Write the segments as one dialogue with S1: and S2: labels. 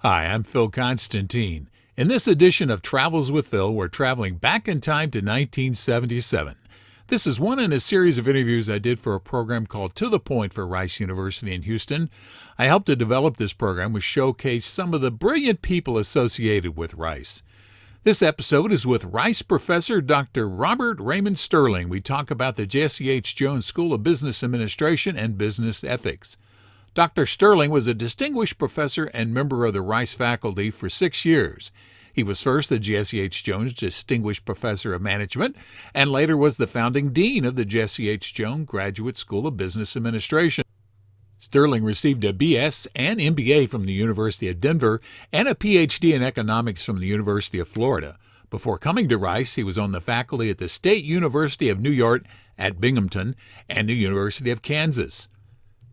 S1: Hi, I'm Phil Konstantin. In this edition of Travels with Phil, we're traveling back in time to 1977. This is one in a series of interviews I did for a program called To the Point for Rice University in Houston. I helped to develop this program, which showcased some of the brilliant people associated with Rice. This episode is with Rice professor Dr. Robert Raymond Sterling. We talk about the Jesse H. Jones School of Business Administration and Business Ethics. Dr. Sterling was a distinguished professor and member of the Rice faculty for 6 years. He was first the Jesse H. Jones Distinguished Professor of Management and later was the founding dean of the Jesse H. Jones Graduate School of Business Administration. Sterling received a BS and MBA from the University of Denver and a PhD in economics from the University of Florida. Before coming to Rice, he was on the faculty at the State University of New York at Binghamton and the University of Kansas.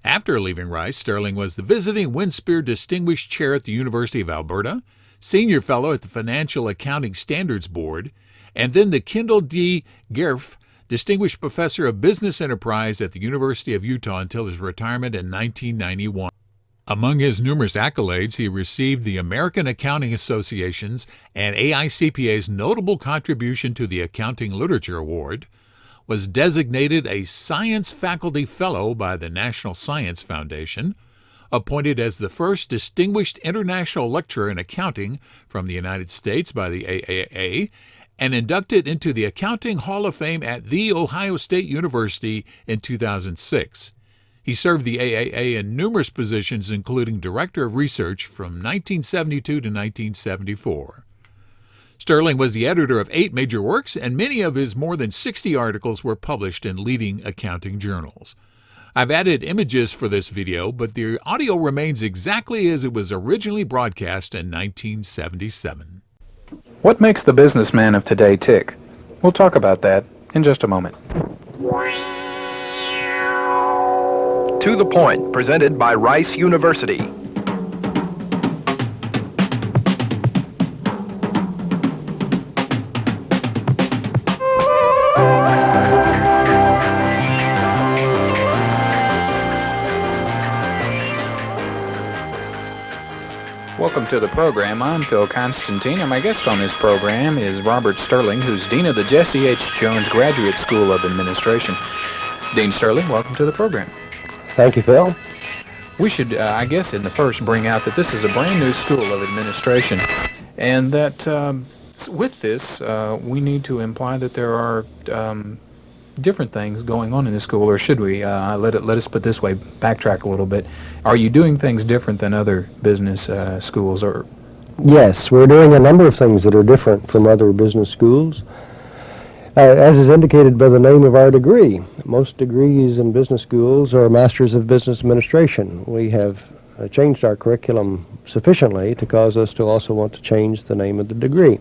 S1: After leaving Rice, Sterling was the visiting Winspear Distinguished Chair at the University of Alberta, Senior Fellow at the Financial Accounting Standards Board, and then the Kendall D. Gerf Distinguished Professor of Business Enterprise at the University of Utah until his retirement in 1991. Among his numerous accolades, he received the American Accounting Association's and AICPA's Notable Contribution to the Accounting Literature Award, was designated a Science Faculty Fellow by the National Science Foundation, appointed as the first Distinguished International Lecturer in Accounting from the United States by the AAA, and inducted into the Accounting Hall of Fame at The Ohio State University in 2006. He served the AAA in numerous positions, including Director of Research from 1972 to 1974. Sterling was the editor of 8 major works, and many of his more than 60 articles were published in leading accounting journals. I've added images for this video, but the audio remains exactly as it was originally broadcast in 1977.
S2: What makes the businessman of today tick? We'll talk about that in just a moment.
S3: To the Point, presented by Rice University.
S2: Welcome to the program. I'm Phil Konstantin, and my guest on this program is Robert Sterling, who's Dean of the Jesse H. Jones Graduate School of Administration. Dean Sterling, welcome to the program.
S4: Thank you, Phil.
S2: We should, I guess, in the first bring out that this is a brand new school of administration, and that with this, we need to imply that there are different things going on in the school, or should we? Let us put this way, backtrack a little bit. Are you doing things different than other business schools? Or
S4: Yes, we're doing a number of things that are different from other business schools, as is indicated by the name of our degree. Most degrees in business schools are Masters of Business Administration. We have changed our curriculum sufficiently to cause us to also want to change the name of the degree.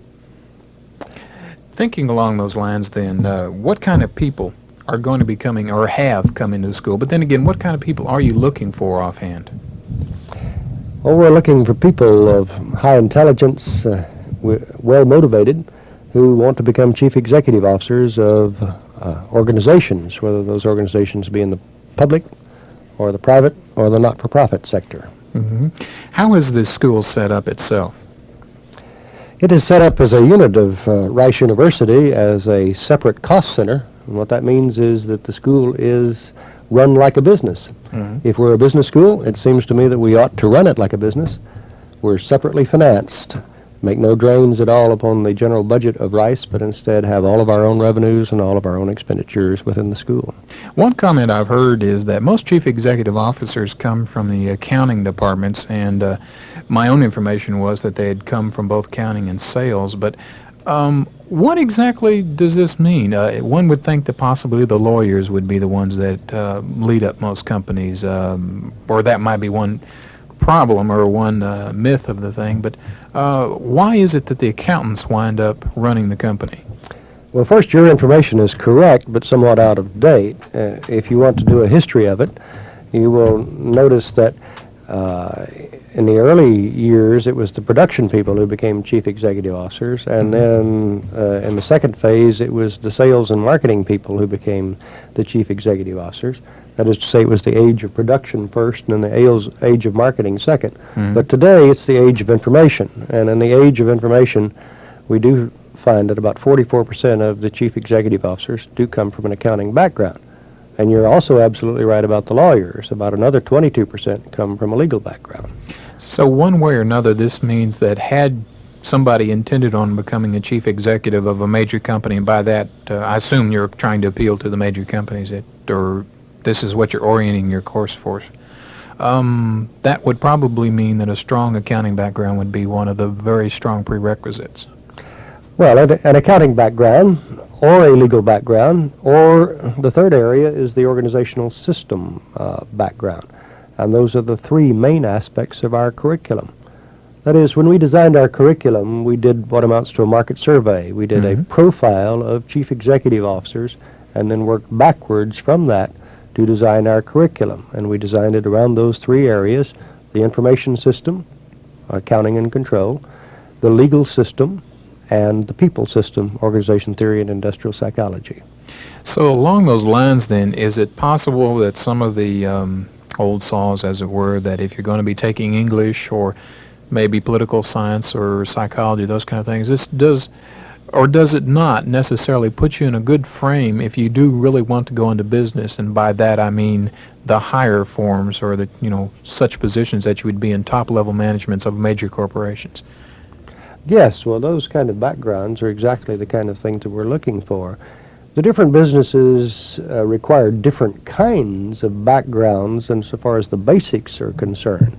S2: Thinking along those lines, then, what kind of people are going to be coming or have come into the school? But then again, what kind of people are you looking for offhand?
S4: Well, we're looking for people of high intelligence, well motivated, who want to become chief executive officers of organizations, whether those organizations be in the public or the private or the not-for-profit sector.
S2: Mm-hmm. How is this school set up itself?
S4: It is set up as a unit of Rice University as a separate cost center. And what that means is that the school is run like a business. Mm-hmm. If we're a business school, it seems to me that we ought to run it like a business. We're separately financed, make no drains at all upon the general budget of Rice, but instead have all of our own revenues and all of our own expenditures within the school.
S2: One comment I've heard is that most chief executive officers come from the accounting departments, and my own information was that they had come from both accounting and sales. But what exactly does this mean? One would think that possibly the lawyers would be the ones that lead up most companies, or that might be one problem or one myth of the thing. But why is it that the accountants wind up running the company?
S4: Well, first, your information is correct, but somewhat out of date. If you want to do a history of it, you will notice that in the early years, it was the production people who became chief executive officers, and then in the second phase, it was the sales and marketing people who became the chief executive officers. That is to say, it was the age of production first and then the age of marketing second.
S2: Mhm.
S4: But today, it's the age of information. And in the age of information, we do find that about 44% of the chief executive officers do come from an accounting background. And you're also absolutely right about the lawyers. About another 22% come from a legal background.
S2: So one way or another, this means that had somebody intended on becoming a chief executive of a major company, and by that, I assume you're trying to appeal to the major companies, or this is what you're orienting your course for. That would probably mean that a strong accounting background would be one of the very strong prerequisites.
S4: Well, an accounting background or a legal background, or the third area is the organizational system background. And those are the three main aspects of our curriculum. That is, when we designed our curriculum, we did what amounts to a market survey. We did a profile of chief executive officers and then worked backwards from that to design our curriculum. And we designed it around those three areas: the information system, accounting and control, the legal system, and the people system, organization theory and industrial psychology.
S2: So along those lines then, is it possible that some of the old saws, as it were, that if you're going to be taking English or maybe political science or psychology, those kind of things, this does it not necessarily put you in a good frame if you do really want to go into business? And by that I mean the higher forms, or the, such positions that you would be in top-level managements of major corporations.
S4: Yes, well, those kind of backgrounds are exactly the kind of things that we're looking for. The different businesses require different kinds of backgrounds insofar as the basics are concerned.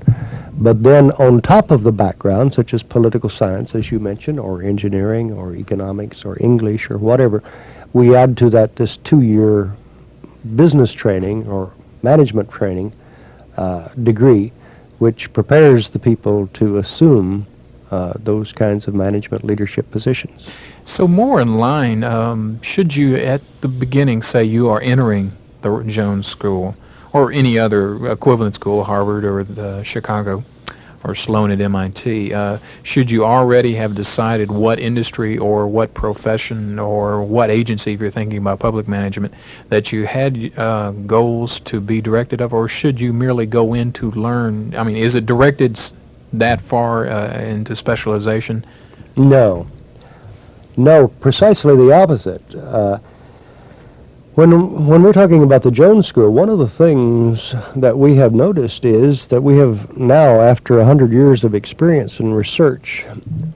S4: But then on top of the background, such as political science, as you mentioned, or engineering, or economics, or English, or whatever, we add to that this 2-year business training or management training degree, which prepares the people to assume those kinds of management leadership positions.
S2: So more in line, should you at the beginning say you are entering the Jones School or any other equivalent school, Harvard or Chicago or Sloan at MIT, should you already have decided what industry or what profession or what agency, if you're thinking about public management, that you had goals to be directed of, or should you merely go in to learn? I mean, is it directed that far into specialization?
S4: No, precisely the opposite. When we're talking about the Jones School, one of the things that we have noticed is that we have now, after 100 years of experience and research,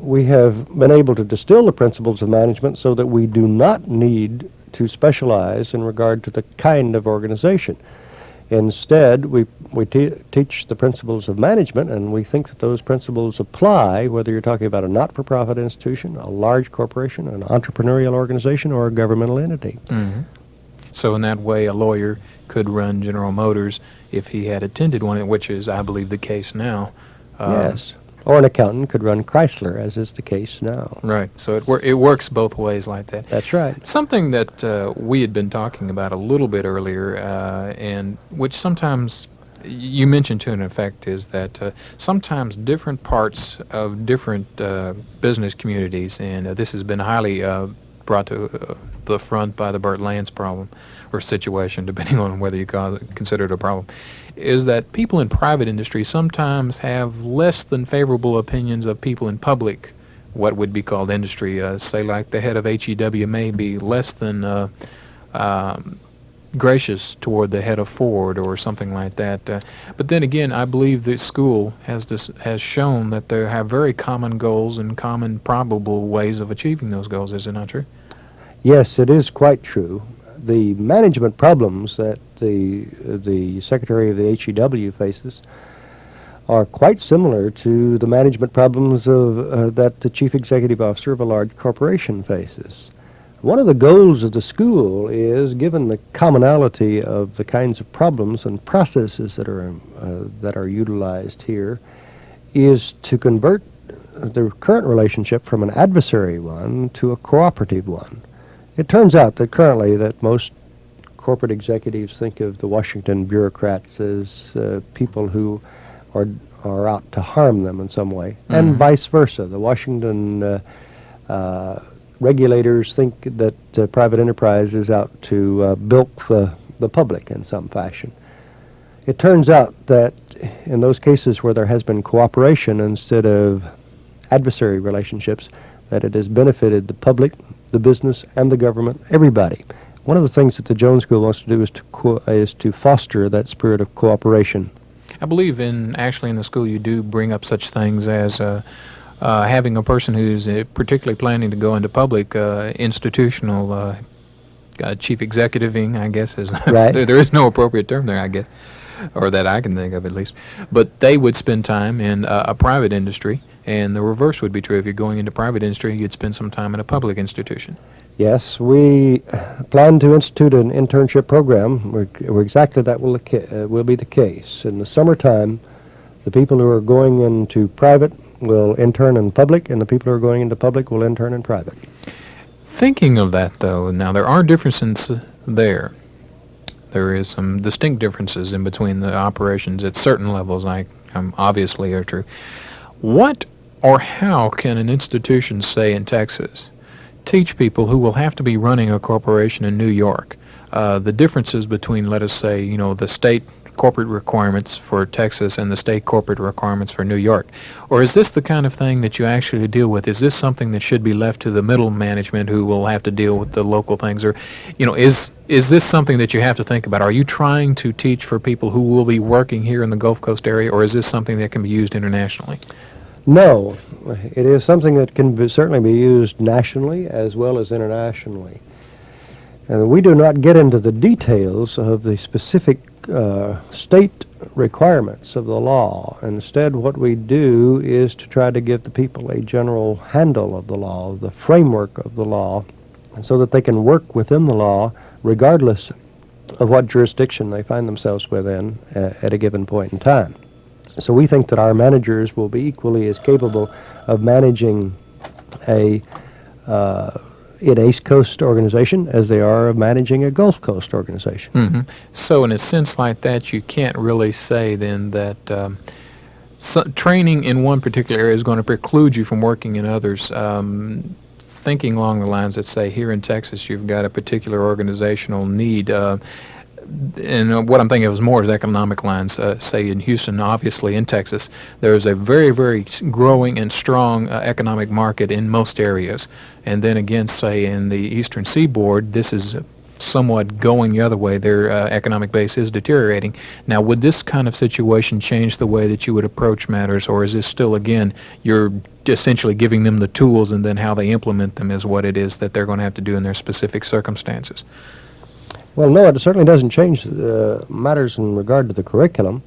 S4: we have been able to distill the principles of management so that we do not need to specialize in regard to the kind of organization. Instead, we teach the principles of management, and we think that those principles apply whether you're talking about a not-for-profit institution, a large corporation, an entrepreneurial organization, or a governmental entity.
S2: Mm-hmm. So in that way, a lawyer could run General Motors if he had attended one, which is, I believe, the case now.
S4: Yes. Or an accountant could run Chrysler, as is the case now.
S2: Right. So it works both ways like that.
S4: That's right.
S2: Something that we had been talking about a little bit earlier, and which sometimes you mentioned to an effect, is that sometimes different parts of different business communities, and this has been highly brought to the front by the Burt Lance problem or situation, depending on whether you consider it a problem, is that people in private industry sometimes have less than favorable opinions of people in public, what would be called industry. Say like the head of HEW may be less than gracious toward the head of Ford or something like that. But then again, I believe the school has shown that they have very common goals and common probable ways of achieving those goals. Is it not true?
S4: Yes, it is quite true. The management problems that the secretary of the HEW faces are quite similar to the management problems of that the chief executive officer of a large corporation faces. One of the goals of the school is, given the commonality of the kinds of problems and processes that are utilized here, is to convert the current relationship from an adversary one to a cooperative one. It turns out that currently that most corporate executives think of the Washington bureaucrats as people who are out to harm them in some way, and vice versa. The Washington regulators think that private enterprise is out to bilk the public in some fashion. It turns out that in those cases where there has been cooperation instead of adversary relationships, that it has benefited the public, the business, and the government, everybody. One of the things that the Jones School wants to do is to foster that spirit of cooperation.
S2: I believe in the school you do bring up such things as having a person who's particularly planning to go into public institutional chief executiving, I guess is
S4: Right.
S2: there is no appropriate term there, I guess, or that I can think of at least. But they would spend time in a private industry, and the reverse would be true. If you're going into private industry, you'd spend some time in a public institution.
S4: Yes, we plan to institute an internship program where exactly that will be the case. In the summertime, the people who are going into private will intern in public, and the people who are going into public will intern in private.
S2: Thinking of that, though, now there are differences there. There is some distinct differences in between the operations at certain levels, obviously are true. What or how can an institution, say in Texas, teach people who will have to be running a corporation in New York the differences between, let us say, the state corporate requirements for Texas and the state corporate requirements for New York? Or is this the kind of thing that you actually deal with? Is this something that should be left to the middle management who will have to deal with the local things? Or, is this something that you have to think about? Are you trying to teach for people who will be working here in the Gulf Coast area, or is this something that can be used internationally?
S4: No, it is something that can certainly be used nationally as well as internationally. And we do not get into the details of the specific state requirements of the law. Instead, what we do is to try to give the people a general handle of the law, the framework of the law, so that they can work within the law regardless of what jurisdiction they find themselves within at a given point in time. So we think that our managers will be equally as capable of managing an East Coast organization as they are of managing a Gulf Coast organization.
S2: Mm-hmm. So in a sense like that, you can't really say then that training in one particular area is going to preclude you from working in others. Thinking along the lines that, say, here in Texas, you've got a particular organizational need. And what I'm thinking of is more as economic lines. Say in Houston, obviously in Texas, there's a very, very growing and strong economic market in most areas. And then again, say in the Eastern Seaboard, this is somewhat going the other way. Their economic base is deteriorating. Now, would this kind of situation change the way that you would approach matters, or is this still, again, you're essentially giving them the tools and then how they implement them is what it is that they're going to have to do in their specific circumstances?
S4: Well, no, it certainly doesn't change matters in regard to the curriculum.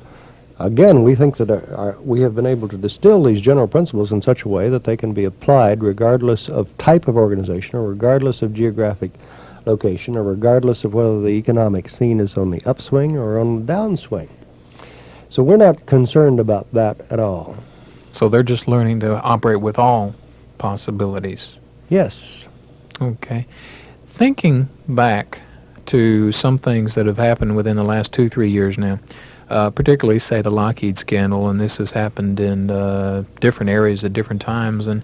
S4: Again, we think that we have been able to distill these general principles in such a way that they can be applied regardless of type of organization or regardless of geographic location or regardless of whether the economic scene is on the upswing or on the downswing. So we're not concerned about that at all.
S2: So they're just learning to operate with all possibilities.
S4: Yes.
S2: Okay. Thinking back to some things that have happened within the last 2-3 years now, particularly, say, the Lockheed scandal, and this has happened in different areas at different times. And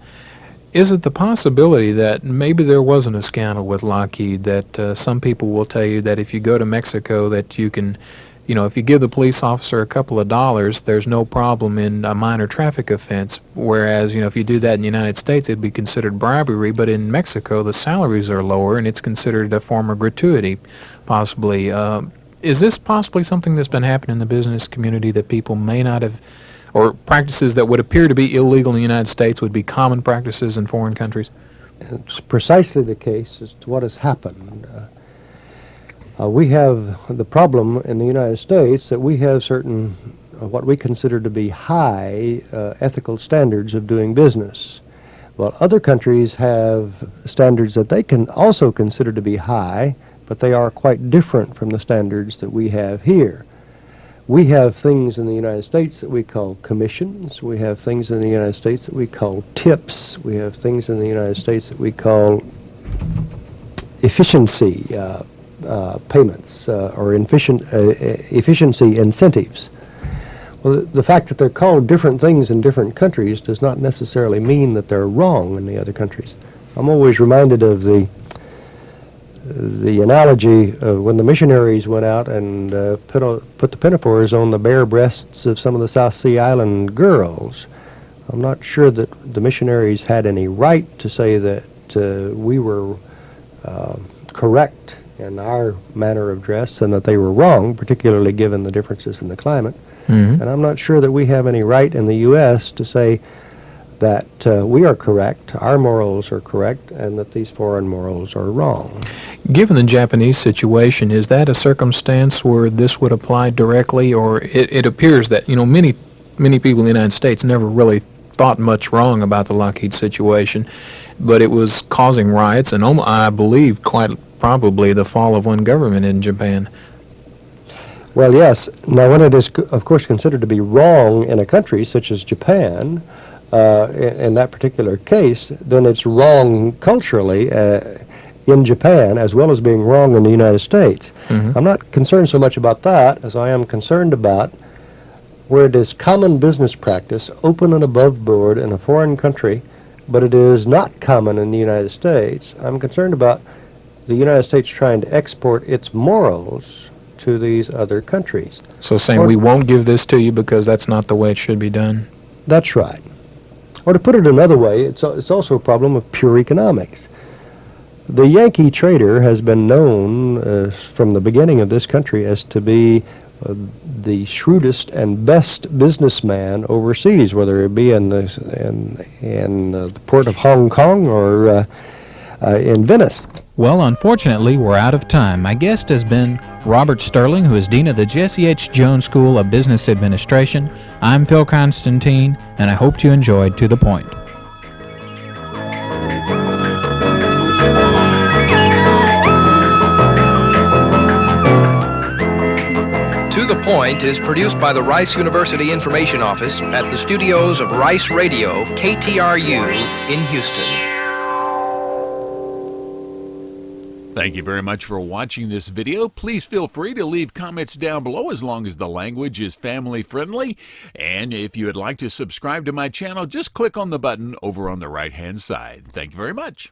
S2: is it the possibility that maybe there wasn't a scandal with Lockheed, that some people will tell you that if you go to Mexico that you can, if you give the police officer a couple of dollars, there's no problem in a minor traffic offense, whereas, if you do that in the United States, it'd be considered bribery, but in Mexico, the salaries are lower, and it's considered a form of gratuity, possibly. Is this possibly something that's been happening in the business community that people may not have, or practices that would appear to be illegal in the United States would be common practices in foreign countries?
S4: It's precisely the case as to what has happened. We have the problem in the United States that we have certain, what we consider to be high ethical standards of doing business. Well, other countries have standards that they can also consider to be high, but they are quite different from the standards that we have here. We have things in the United States that we call commissions. We have things in the United States that we call tips. We have things in the United States that we call efficiency payments or efficiency incentives. Well, the fact that they're called different things in different countries does not necessarily mean that they're wrong in the other countries. I'm always reminded of the the analogy of when the missionaries went out and put the pinafores on the bare breasts of some of the South Sea Island girls, I'm not sure that the missionaries had any right to say that we were correct in our manner of dress and that they were wrong, particularly given the differences in the climate.
S2: Mm-hmm.
S4: And I'm not sure that we have any right in the U.S. to say that we are correct, our morals are correct, and that these foreign morals are wrong.
S2: Given the Japanese situation, is that a circumstance where this would apply directly, or it appears that, many people in the United States never really thought much wrong about the Lockheed situation, but it was causing riots and, I believe, quite probably the fall of one government in Japan.
S4: Well, yes. Now, when it is, of course, considered to be wrong in a country such as Japan, in that particular case, then it's wrong culturally in Japan as well as being wrong in the United States.
S2: Mm-hmm.
S4: I'm not concerned so much about that as I am concerned about where it is common business practice, open and above board in a foreign country, but it is not common in the United States. I'm concerned about the United States trying to export its morals to these other countries.
S2: So saying we won't give this to you because that's not the way it should be done?
S4: That's right. Or to put it another way, it's also a problem of pure economics. The Yankee trader has been known from the beginning of this country as to be the shrewdest and best businessman overseas, whether it be in the port of Hong Kong or in Venice.
S5: Well, unfortunately, we're out of time. My guest has been Robert Sterling, who is Dean of the Jesse H. Jones School of Business Administration. I'm Phil Konstantin, and I hope you enjoyed To The Point.
S3: To the Point is produced by the Rice University Information Office at the studios of Rice Radio, KTRU, in Houston.
S1: Thank you very much for watching this video. Please feel free to leave comments down below as long as the language is family friendly. And if you would like to subscribe to my channel, just click on the button over on the right hand side. Thank you very much.